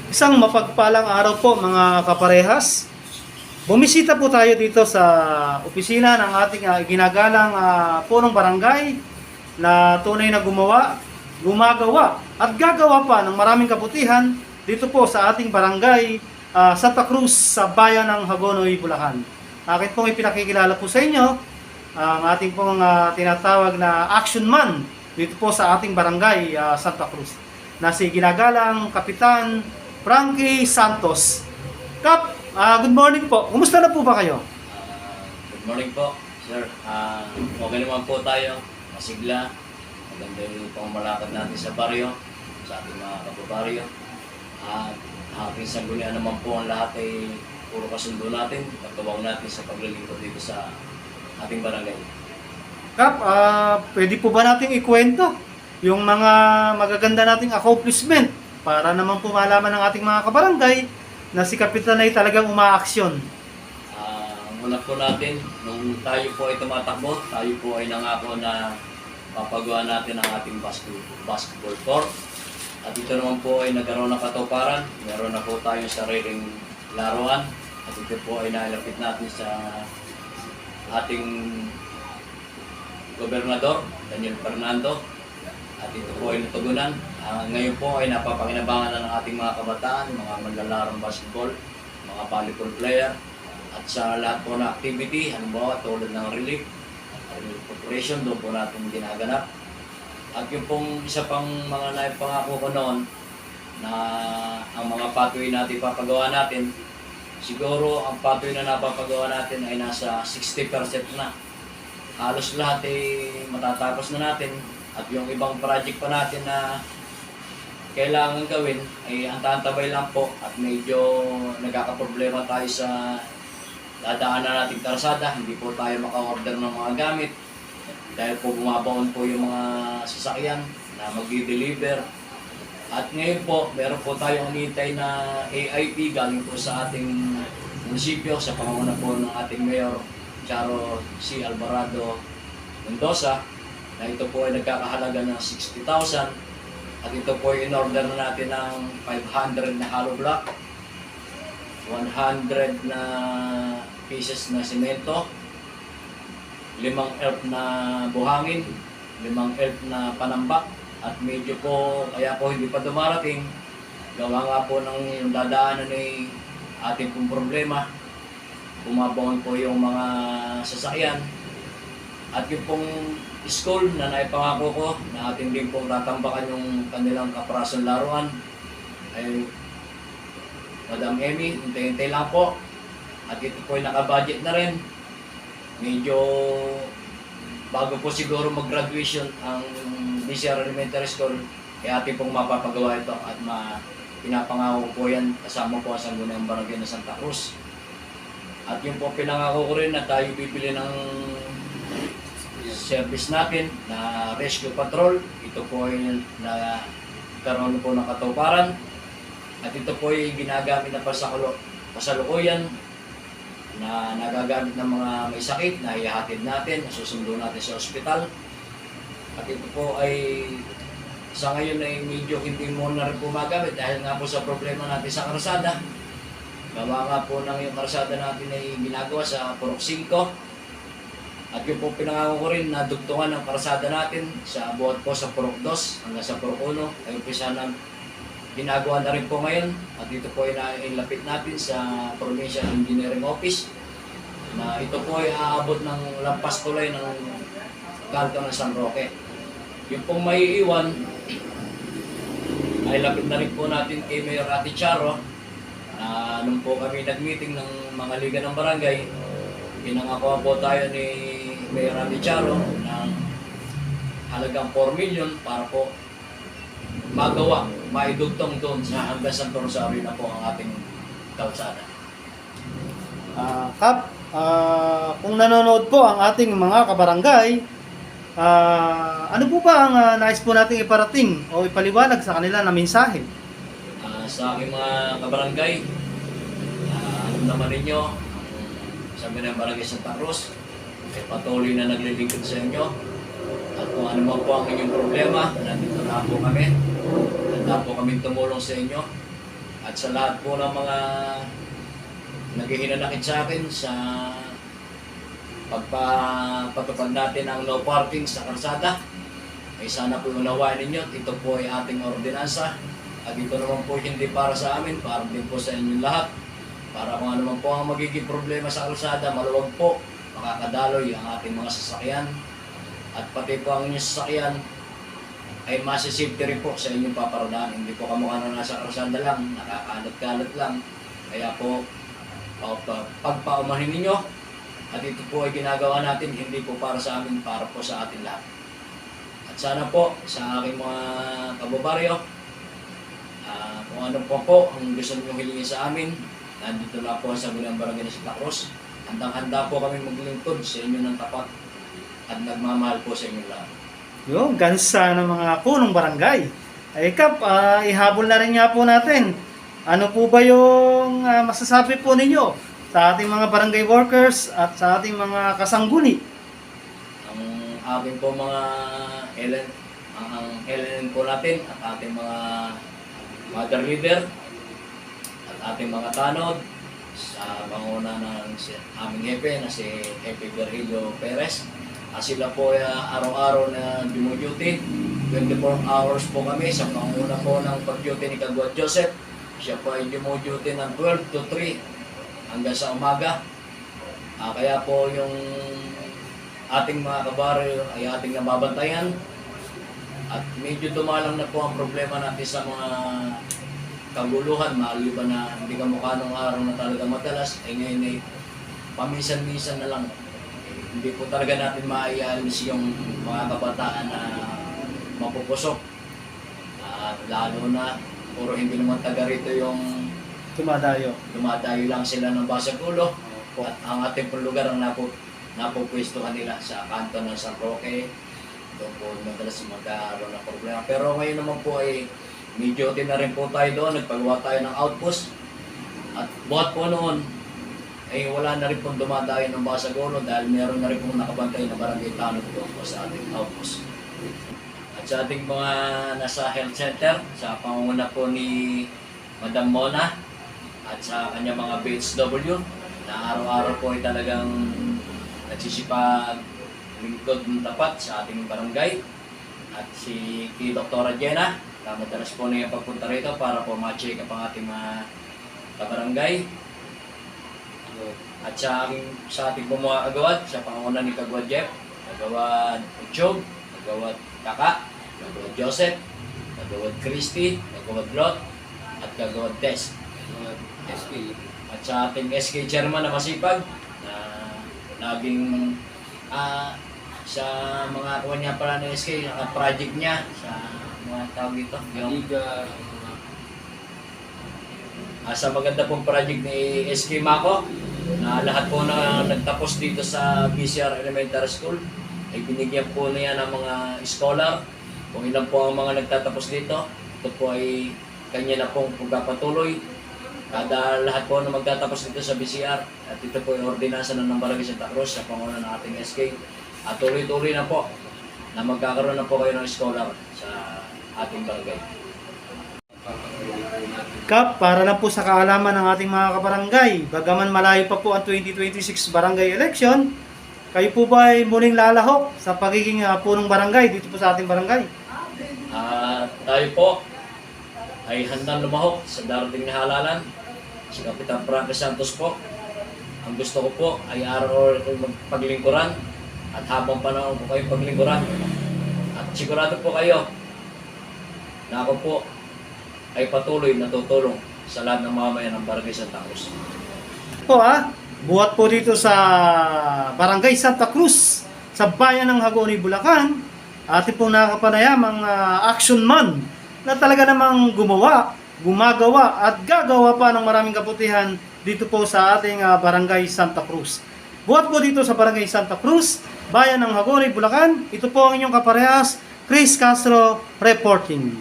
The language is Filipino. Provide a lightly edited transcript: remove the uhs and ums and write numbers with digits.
Isang mapagpalang araw po mga kaparehas. Bumisita po tayo dito sa opisina ng ating ginagalang punong barangay na tunay na gumagawa at gagawa pa ng maraming kabutihan dito po sa ating barangay Santa Cruz sa bayan ng Hagonoy, Bulacan. Akin pong ipinakikilala po sa inyo ang ating pong tinatawag na action man dito po sa ating barangay Santa Cruz na si ginagalang Kapitan Frankie Santos. Kap, good morning po. Kumusta na po ba kayo? Good morning po, sir. Okay naman po tayo. Masigla. Maganda yung pamamalakad natin sa baryo, sa ating mga kababaryo. At ating sanggunian naman po ang lahat ay puro kasundo natin. Pagkabaw natin sa paglilingkod dito sa ating barangay. Kap, pwede po ba nating ikwento yung mga magaganda nating accomplishment para naman po malaman ng ating mga kabarangay na si Kapitan ay talagang umaaksyon? Muna po natin, nung tayo po ay tumatakbo, tayo po ay nangako na papagawa natin ang ating basketball court. At ito naman po ay nagkaroon ng katuparan. Meron na po tayong sariling laruan. At ito po ay nailapit natin sa ating gobernador, Daniel Fernando. At ito po ay natugunan. Ngayon po ay napapakinabangan na ng ating mga kabataan, mga manlalarong basketball, mga volleyball player, at sa lahat po na activity, halimbawa tulad ng relief operation, doon po natin ginaganap. At yung pong isa pang mga naipangako ko noon na ang mga pathway natin papagawa natin, siguro ang pathway na napapagawa natin ay nasa 60% na. Halos lahat ay matatapos na natin. At yung ibang project pa natin na kailangan gawin ay antaantabay lang po at medyo nagkakaproblema tayo sa dadaanan nating karsada. Hindi po tayo maka-order ng mga gamit dahil po bumabaon po yung mga sasakyan na mag-deliver. At ngayon po, meron po tayong hinihintay na AIP galing po sa ating munisipyo sa pangunguna po ng ating Mayor Charo C. Alvarado Mendoza, na ito po ay nagkakahalaga ng 60,000 at ito po ay in-order na natin ng 500 na hollow block, 100 na pieces na semento, 5 elf na buhangin, 5 elf na panambak, at medyo po kaya po hindi pa dumarating gawa nga po ng yung dadaanan ay ating pong problema, bumabaon po yung mga sasakyan. At yung pong school na naipangako ko na ating din pong tatambakan yung kanilang kaprasong laruan ay Madam Emmy, hintay-hintay lang po. At ito po ay nakabudget na rin. Medyo bago po siguro mag-graduation ang BCR Elementary School, ay ating pong mapapagawa ito at pinapangako po yan kasama po ang Sangguniang Barangay na Santa Cruz. At yung po pinangako ko rin na tayo bibili ng service natin na rescue patrol. Ito po ay nagkaroon po ng katuparan at ito po ay ginagamit na pasalukuyan na nagagamit ng mga may sakit na ihahatid natin, susundo natin sa ospital. At ito po ay sa ngayon ay medyo hindi mo na rin po magamit dahil nga po sa problema natin sa karsada. Gawa nga po ng yung karsada natin ay ginagawa sa Purok 5. At yung po pinangako ko rin na dugtungan ng karsada natin sa buhat po sa Purok 2 hanggang sa Purok 1. Ay umpisa na ginagawa na rin po ngayon. At ito po ay nailapit natin sa Provincial Engineering Office na ito po ay aabot ng lampas tulay ng kanto ng San Roque. Yung pong maiiwan ay lapit na rin po natin kay Mayor Ate Charo na nung po kami nag-meeting ng mga liga ng barangay, pinangako po tayo ni Mayor Ate Charo ng halagang 4 million para po magawa, maidugtong doon sa hanggang Santo Rosario na po ang ating kalsada. Kap, kung nanonood po ang ating mga kabarangay, ano po ba ang nais po nating iparating o ipaliwanag sa kanila na mensahe? Sa aking mga kabarangay, alam naman ninyo, sabi ng Barangay Santa Cruz, ay patuloy na naglilingkod sa inyo. At kung ano man po ang inyong problema, nandito na po kami. Handa po kami tumulong sa inyo. at sa lahat po ng mga naghihinanakit sa akin sa pagpatupad natin ang no parking sa kalsada, ay sana po unawain ninyo. Ito po ay ating ordinansa at ito naman po hindi para sa amin, para din po sa inyong lahat, para kung ano man po ang magiging problema sa kalsada, maluwag po makakadaloy ang ating mga sasakyan at pati po ang inyong sasakyan ay masisafety rin po sa inyong paparadaan. Hindi po kamukha na nasa kalsada lang, nakakalat-kalat lang. Kaya po, pagpaumahin ninyo, at ito po ay ginagawa natin, hindi po para sa amin, para po sa atin lahat. At sana po, sa aking mga kababaryo, kung ano po ang gusto nyo hilingin sa amin, nandito na po sa Gulang Barangay ng Santa Cruz. Handang-handa po kami maglingkod sa inyo ng tapat at nagmamahal po sa inyo lahat. Yung gansa ng mga punong barangay. Ay Kap, ihabol na rin nga po natin. Ano po ba yung masasabi po ninyo sa ating mga barangay workers at sa ating mga kasangguni? Ang ating po mga LNN po natin at ating mga mother leader at ating mga tanod sa panguna ng aming hepe na si Hepe Virgilio Perez. Sila po ay araw-araw na duty, 24 hours po kami sa panguna po ng pag-duty ni Kagawad Joseph. Siya po ay duty ng 12 to 3 hanggang sa umaga. Kaya po yung ating mga kabaryo ay ating nababantayan at medyo dumalang na po ang problema natin sa mga kaguluhan, maliban na hindi kamukha nung araw na talaga madalas, ay ngayon ay paminsan-minsan na lang. Hindi po talaga natin maialis yung mga kabataan na mapupusok. Lalo na, puro hindi naman taga rito yung Dumadayo. dumadayo lang sila ng basag ulo. At ang ating pong lugar ang napupwestuhan nila sa kanto ng San Roque. Doon po madalas magkaroon ng problema. Pero ngayon naman po ay may duty na rin po tayo doon. Nagpagawa tayo ng outpost. At buhat po noon, ay wala na rin pong dumadayo ng basag ulo dahil meron na rin pong nakabantay na barangay tanod doon po sa ating outpost. At sa ating mga nasa health center, sa pangunguna po ni Madam Mona at sa kanyang mga BHW, na araw-araw po ay talagang nagsisipag lingkod ng tapat sa ating barangay. At si Dr. Jenna, na madalas po niya pagpunta rito para po ma-check up ang ating mga kabarangay. At sa ating mga kagawad, sa pangunguna ni Kagawad Jeff, Kagawad Uchog, Kagawad Kaka, Kagawad Joseph, Kagawad Christy, Kagawad Lot, at Kagawad Tess. At sa ating SK chairman na masipag, na laging sa mga kuha niya pala ng SK, project niya, sa mga tawag ito, yung sa maganda pong project ni SK Mako, na lahat po na nagtapos dito sa BCR Elementary School ay binigyan po niya ng mga scholar. Kung ilan po ang mga nagtatapos dito, ito po ay kanya na pong pagpapatuloy. Kada lahat po na magtatapos dito sa BCR, at ito po yung ordinansa ng Barangay Santa Cruz sa panguna ng ating SK. At tuloy-tuloy na po na magkakaroon na po kayo ng scholar sa ating barangay. Kap, para lang po sa kaalaman ng ating mga kabarangay, bagaman malayo pa po ang 2026 barangay election, kayo po ba ay muling lalahok sa pagiging punong barangay dito po sa ating barangay? Tayo po ay handang lumahok sa darating na halalan. Si Kapitan Frankie Santos po, ang gusto ko po ay araw-araw magpaglingkuran at habang panahon po kayo paglingkuran. At sigurado po kayo na ako po ay patuloy na tutulong sa lahat ng mamamayan ng Barangay Santa Cruz. Buhat po dito sa Barangay Santa Cruz, sa bayan ng Hagonoy, Bulacan, ating pong nakapanayamang action man na talaga namang gumagawa at gagawa pa ng maraming kabutihan dito po sa ating Barangay Santa Cruz. Buhat po dito sa Barangay Santa Cruz, bayan ng Hagonoy, Bulacan, ito po ang inyong kaparehas, Chris Castro reporting.